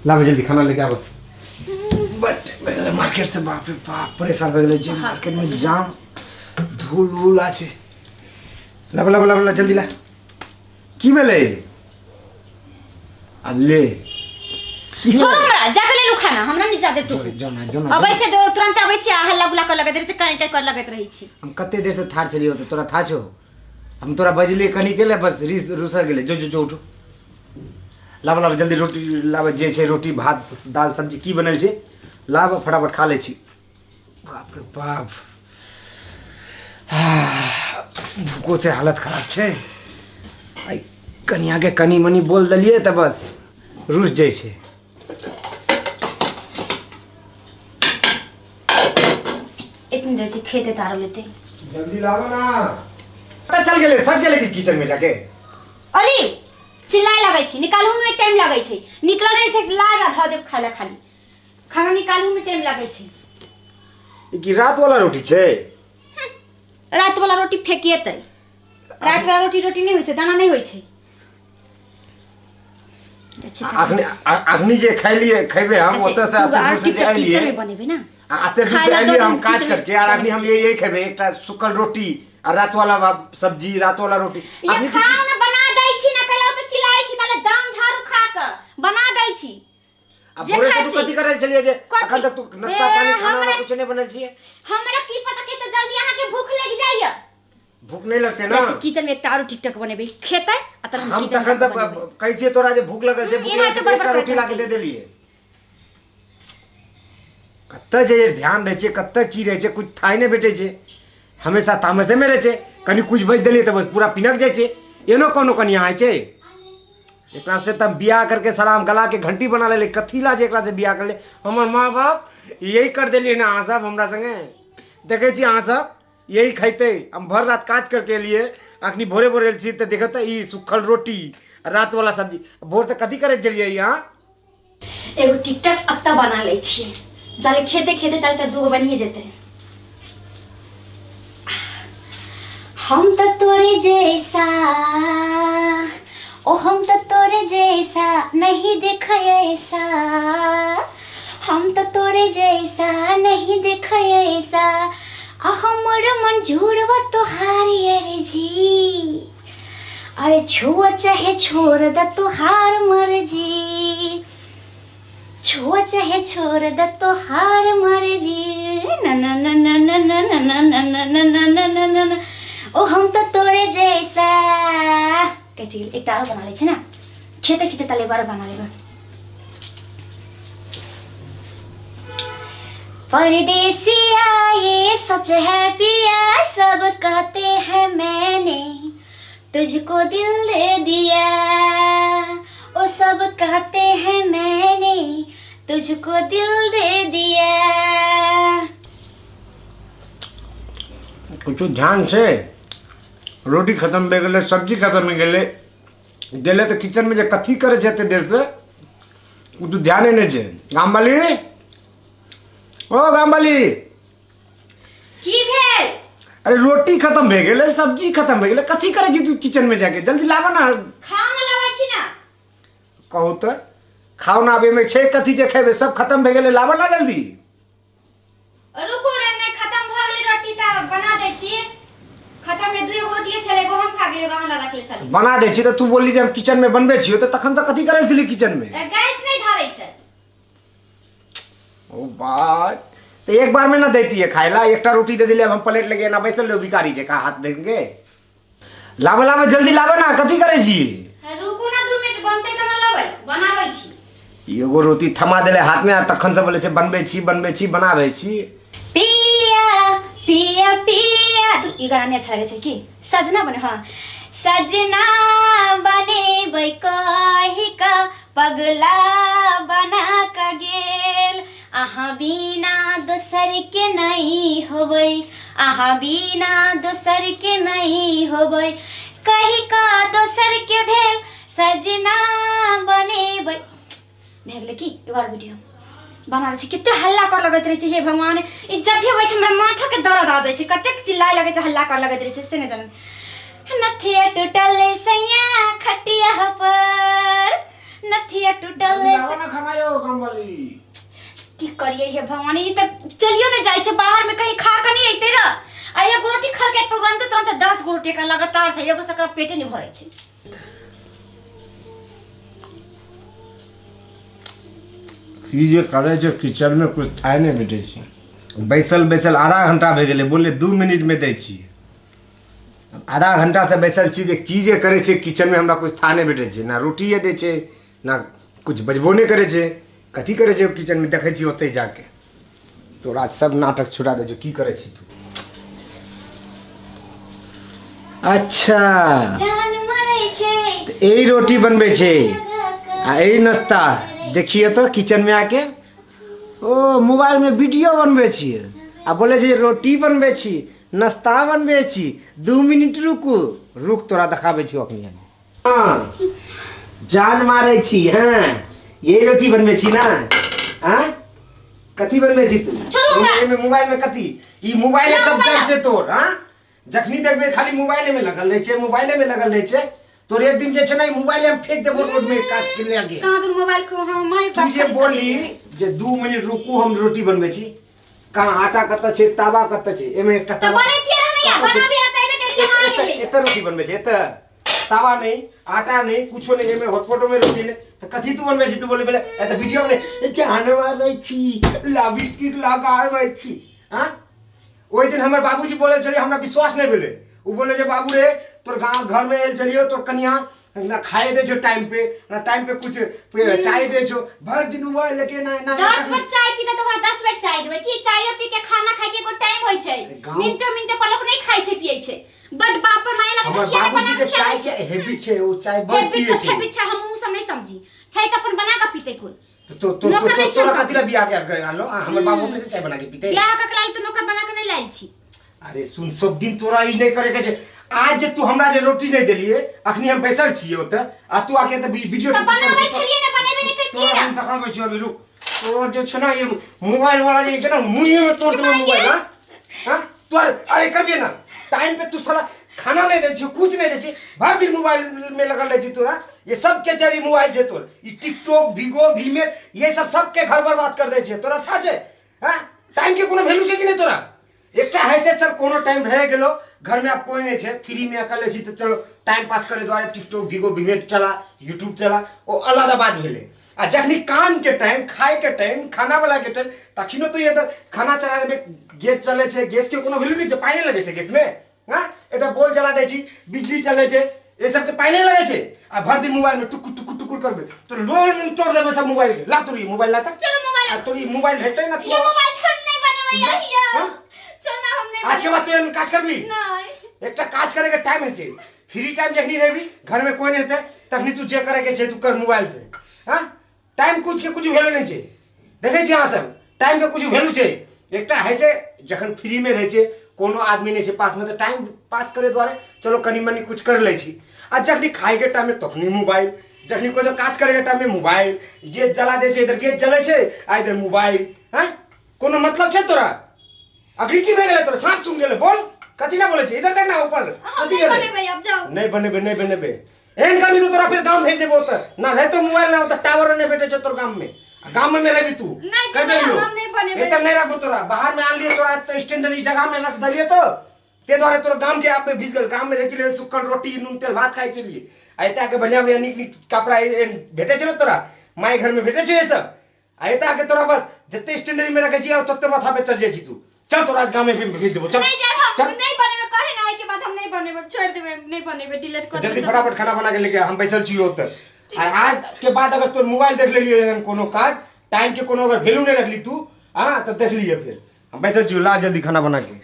ला जल्दी खाना लेके आओ। बट मार्केट से बाप रे बाप परेशान हो गेले जी। मार्केट में जाम धूल उल आछे। ला जल्दी ला। की भेले? ले छोड़ हमरा जाके ले लू खाना। हमरा नहीं जाबे तू। जाना अबै छै तो तुरंत अबै छी हल्ला गुला कर लगत रही छै काई काई कर लगत रही छी। हम कते देर से ठाड़ छलियो त तोरा था छो। हम तोरा बजले कनी केले बस रुसा गेले। जो उठो। लाव जल्दी रोटी लाव जे छै रोटी भात दाल सब्जी की बनल छै लाव फटाफट खा ले छी। बाप रे बाप भूखो से हालत खराब छै। आई कनिया के कनी मनी बोल दलिए त बस रुस जाय छै। इतनी देर से खेते तार लेते जल्दी लाओ ना। पता चल गेले सट गेले कि किचन में जाके। अली चिल्लाए लगै छी निकालू में टाइम लगै छै। निकल नहीं छै लागा ध दे खाला खाली खाना निकालू में टाइम लगै छै। ई की रात वाला रोटी छै? रात वाला रोटी फेकिए तै। रात वाला रोटी नहीं होय छै दाना नहीं होय छै। अग्नि जे खाइलिए खैबे हम ओते से आते से आइलिए किचन में बनेबे ना आते से आइलिए हम काज करके और अग्नि हम यही खैबे एकटा सुखल रोटी और रात वाला सब्जी रात वाला रोटी। ये खाओ ना बना दै छी ना कहियो तो चिल्लाइ छी ताले दाम झाड़ू खा के बना दै छी। अब भोरे से तू कथि करे चलिए जे अखन तक तू नाश्ता पानी खाना कुछ नहीं बनल छिए। हमरा की पता के तो जल्दी यहां के भूख लग जाइए। भूख नहीं लगते ना किचन में एकटा आरो टिकटक बनेबे खेतै अतर हम तखन सब कहै छिए तोरा जे भूख लगल छै भूख लगल छै एकटा रोटी लाके दे देलिए। कत्ते जे ध्यान रहे छै कत्ते की रहे छै कुछ थाई नहीं बैठे छै। हमेशा तामसे में रहे छै कनी कुछ बज देलिए त बस पूरा पिनक जाय छै। एनो कोनो कनिया आय छै एकरा से तब बियाह करके सलाम गला के घंटी बना ले कथी ला जे एकरा से बियाह कर ले। हमर माँ बाप यही कर देलिए ना अहाँ सब हमरा संगे देखे छी अहाँ सब यही खैते। हम भर रात काज करके लिए अखनी भोरे भोरे छी त देखत ई सुखल रोटी रात वाला सब्जी भोर तक कथी करे जलिए यहाँ। एगो टिकटक अत्ता बना ले छी जाले खेते खेते तक दूगो बनिए जेते। हम तो तोरे जैसा ओ हम तो तोरे जैसा नहीं देखा ऐसा। हम तो तोरे जैसा नहीं देखा ऐसा हमर मन झूरवा तोहार अरे जी। अरे छुआ चाहे छोड़ द तोहार मर्जी छुआ चाहे छोड़ द तोहार मर्जी ना ना ना ना ना ना ना ना ना ना ना ना ना ना ना ओ हम तो तोरे जैसा कटी एक टारो बना ले छै ना खेते खेते तले बार बना लेगा। परदेसिया ये सच है पिया सब कहते हैं मैंने तुझको दिल दे दिया। ओ सब कहते हैं मैंने तुझको दिल दे दिया। कुछ ध्यान से रोटी खत्म हो गए सब्जी खत्म हो गए गेले तो किचन में जे कथी करे छै एते देर से कुछ ध्यान नहीं छै। गाम वाली ओ गाम वाली की भेल? अरे रोटी खत्म भे गेले सब्जी खत्म भे गेले कथी करे छी तू किचन में जाके जल्दी लावा ना। खाओ ना लावा छी ना कहू तो खाओ ना अबे में छै कथी जे खेबे सब खत्म भे गेले लावा ना जल्दी। रुको रे नहीं खत्म भ गेले रोटी त बना दे छी। खत्म में दुगो रोटी छले एगो हम खा गेले गाम ला रखले छले बना दे छी त तू बोलली जे हम किचन में बनबे छियो त तखन से कथी करल छली किचन में? गैस नहीं धरे छै। ओ बात तो एक बार में ना देती है खाएला एकटा रोटी दे दिले अब हम प्लेट लेके ना बैसल लो भिखारी जे का हाथ देंगे। लावा लावा जल्दी लावा ना कथी करे छी? रुको ना 2 मिनट बनते त हम लाबै बनाबै छी। एगो रोटी थमा देले हाथ में आ तखन से बोले छै बनबे छी बनाबै छी। पिया पिया पिया तू ई गाना अच्छा लगे छै की सजना बने। हां सजना बने कहि का पगला बना का गेल आहा बिना दोसर के नहीं होबै आहा बिना दोसर के नहीं होबै कहि का दोसर के भेल सजना बने भेगले की एगो वीडियो बना छै कते हल्ला कर लगत रहे छै। हे भगवान ई जब भी होय छै हमरा माथा के दर्द आ जाय छै कते चिल्लाए लगे छै हल्ला कर लगत रहे छै से ने जान नथिया टूटल सैया खटिया पर नथिया टूटल ना खमायो कमली की करिए हे भगवान ई त चलियो ने जाय छे बाहर में कहीं खा के नहीं आइते र आ एक रोटी खा के तुरंत तुरंत 10 रोटी का लगातार छै एगो सकरा पेटे नहीं भरे छै ई जे करे छै किचन में कुछ थाय नहीं बैठे छी बैसल आधा घंटा भे गेले बोले 2 मिनट में दै छी आधा घंटा से बैसल छी जे की जे करे छै किचन में हमरा कुछ था नहीं बैठे छै ना रोटी दै छै ना कुछ बजबो नहीं करे छै कथी करे छै किचन में देखे छी ओते जाके तोरा सब नाटक छुड़ा दे जो की करे छी तू अच्छा जान मरे छै तो यही रोटी बनबे छै आ यही नाश्ता देखिए तो किचन में आके ओ मोबाइल में वीडियो बनबे छिए आ बोले छै रोटी बनबे छी नाश्ता बनबे छी 2 मिनट रुक तोरा देखाबे छी अखनी हाँ जान मारे छी हाँ यही रोटी बनबे छी ना हाँ कथी बनबे छी तू मोबाइल में कथी ई मोबाइल सब चल छै तोर हाँ जखनी देखबे खाली मोबाइल में लगल रहे छै मोबाइल में लगल रहे छै तोर एक दिन जे छै ना मोबाइल में फेंक देबो रोड में काट के ले आके कहां तो मोबाइल को हम माय तू जे बोली जे 2 मिनट रुकू हम रोटी बनबे छी कहां आटा कत छै तावा कत छै एमे एकटा तो बनैतिए नहीं है बनाबे आता है के हां गेले एत रोटी बनबे छै एत तावा नहीं आटा नहीं कुछो नहीं एमे हॉटपॉट में रोटी नहीं तो कथी तू बनबे छी तू बोले पहले एत वीडियो में के आने वाला छी लिपस्टिक लगाबै छी हां ओइ दिन हमर बाबूजी बोले चले हमरा विश्वास नहीं भेले उ बोले जे बाबू रे तोर गांव घर में एल चलियो तोर कन्या ना खाए दे जो टाइम पे कुछ चाय दे जो भर दिन मोबाइल लेके ना 10 बेर चाय पीते तो 10 बेर चाय देबै की चाय पी के खाना खाए के को टाइम होय छै मिनटो पर लोग नहीं खाय छै पियै छै बट बाप पर माय लगे हमर बाबूजी के चाय छै हैबिट छै ओ चाय बहुत पियै छै हैबिट छै हम सब नहीं समझी छै त अपन बना के पीते कुल तो तोरा कथि ला बियाह के आलो हमर बाबू अपने से चाय बना के पीते बियाह के लाल तो नौकर बना के नहीं लाइल छी अरे सुन सब दिन तोरा ई नहीं करे के छै आज जे तू हमरा जे रोटी नहीं देलिए अखनी हम बैसल छिए ओत आ तू आके त वीडियो तो बनाबै छलिए ना बनाबे नहीं करतिए हम तकाबै छी अभी रुक तो जे छै ना ये मोबाइल वाला जे छै ना मुंह में तोड़ दे मोबाइल हां तू अरे करबे ना टाइम पे तू साला खाना नहीं दे छी कुछ नहीं दे छी भर दिन मोबाइल में लगल रह छी तोरा ये सब के जरी मोबाइल छै तोर ई टिकटॉक वीगो भीमेट ये सब के घर बर्बाद कर दे छै तोरा था छै हां टाइम के कोनो वैल्यू छै कि नहीं तोरा एकटा है छै चल कोनो टाइम रह गेलो घर में अब कोई नहीं छै फ्री में अकेले छी तो चलो टाइम पास करे द्वारे टिकटॉक वीगो भीमेट चला यूट्यूब चला ओ अलग बात भेले आ जखनी काम के टाइम खाए के टाइम खाना वाला के टाइम तखनो तो ये तो खाना चला देबे गैस चले छै गैस के कोनो वैल्यू नहीं छै पानी लगे छै गैस में हां एत बोल जला दे छी बिजली चले छै ये सब के पानी लगे छै आ भर दिन मोबाइल में टुकुर करबे तो रोल में तोड़ देबे सब मोबाइल ला तोरी मोबाइल ला तक चलो मोबाइल आ तोरी मोबाइल हेतै ना ये मोबाइल छोड़ नहीं बने भैया चल ना हम नहीं आज के बाद तू एन काज करबी नहीं एकटा काज करे के टाइम है छै फ्री टाइम जखनी रहबी घर में कोई नहीं रहते तखनी तू जे करे के छै तू कर मोबाइल से हां टाइम कुछ के कुछ वैल्यू नहीं छै देखे छी अहाँ सब टाइम के कुछ वैल्यू छै एकटा है छै जखन फ्री में रहे छै कोनो आदमी नहीं छै पास में तो टाइम पास करे द्वारे चलो कनी मनी कुछ कर ले छी आ जखनी खाए के टाइम में तखनी मोबाइल जखनी कोई काज करे के टाइम में मोबाइल गैस जला दे छै इधर गैस जले छै आ इधर मोबाइल हैं कोनो मतलब छै तोरा अखनी की भेल तोरा सांस सुन गेले बोल कथी ना बोले छै इधर देख ना ऊपर कथी गेले बने भैया अब जाओ नहीं बनेबे एहन करबी तो तोरा फिर गांव भेज देबो त ना रहे तो मोबाइल ना तो टावर नहीं भेटे छै तोर गांव में गांव में रहबी तू नहीं कह दे हम नहीं बनेबे एकदम नहीं रखबो तोरा बाहर में आन लिए तोरा तो स्टैंडर्ड जगह में रख दलिए तो ते द्वारे तोर गांव के आप में भीज गेल गांव में रह चले सुक्कल रोटी नून तेल भात खाइ चलिए आइता के बढ़िया बढ़िया निक कपड़ा भेटे छै तोरा माय घर में भेटे छै ये सब आइता के तोरा बस जते स्टैंडर्ड में रखे छी तते माथा पे चढ़ जाय छी तू चल तोरा आज गांव में भेज देबो चल नहीं जाब हम नहीं बनेबे कहे ना के बाद हम नहीं बनेबे छोड़ देबे नहीं बनेबे डिलीट कर जल्दी फटाफट खाना बना के लेके हम बैसल छी ओत आज के बाद अगर तोर मोबाइल देख लेलिए कोनो काज टाइम के कोनो अगर वैल्यू नहीं रखली तू हां तो देख लिए फिर हम बैसल छी ला जल्दी खाना बना के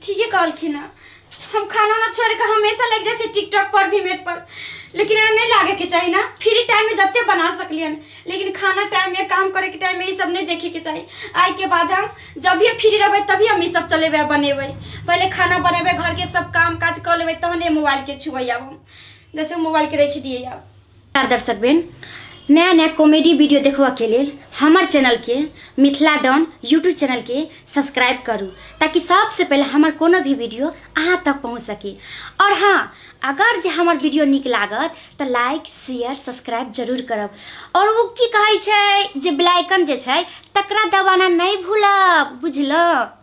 ठीक है कहलखिन हम खाना ना छोड़ के हमेशा लग जाए टिकटॉक पर भीमेट पर लेकिन नहीं लागे के चाहिए ना फ्री टाइम में जते बना सकलियन लेकिन खाना टाइम में काम करे के टाइम में ये सब नहीं देखे के चाहिए आज के बाद हम जब भी फ्री रहबे तभी हम ये सब चलेबे बनेबे पहले खाना बनेबे घर के सब काम काज कर लेबे तहने मोबाइल के छुबै अब हम जैसे मोबाइल के रख दिए अब दर्शक बहन नया नया कॉमेडी वीडियो देखबा के लेल हमार चैनल के मिथिला डॉन यूट्यूब चैनल के सब्सक्राइब करू ताकि सबसे पहले हमार कोनो भी वीडियो अहाँ तक पहुँच सके। और हाँ, अगर जे हमार वीडियो नीक लागत तो लाइक शेयर सब्सक्राइब जरूर करब। और वो की कहै छै जे बेल आइकन जे छै तकरा दबाना नहीं भूलब, बुझलो।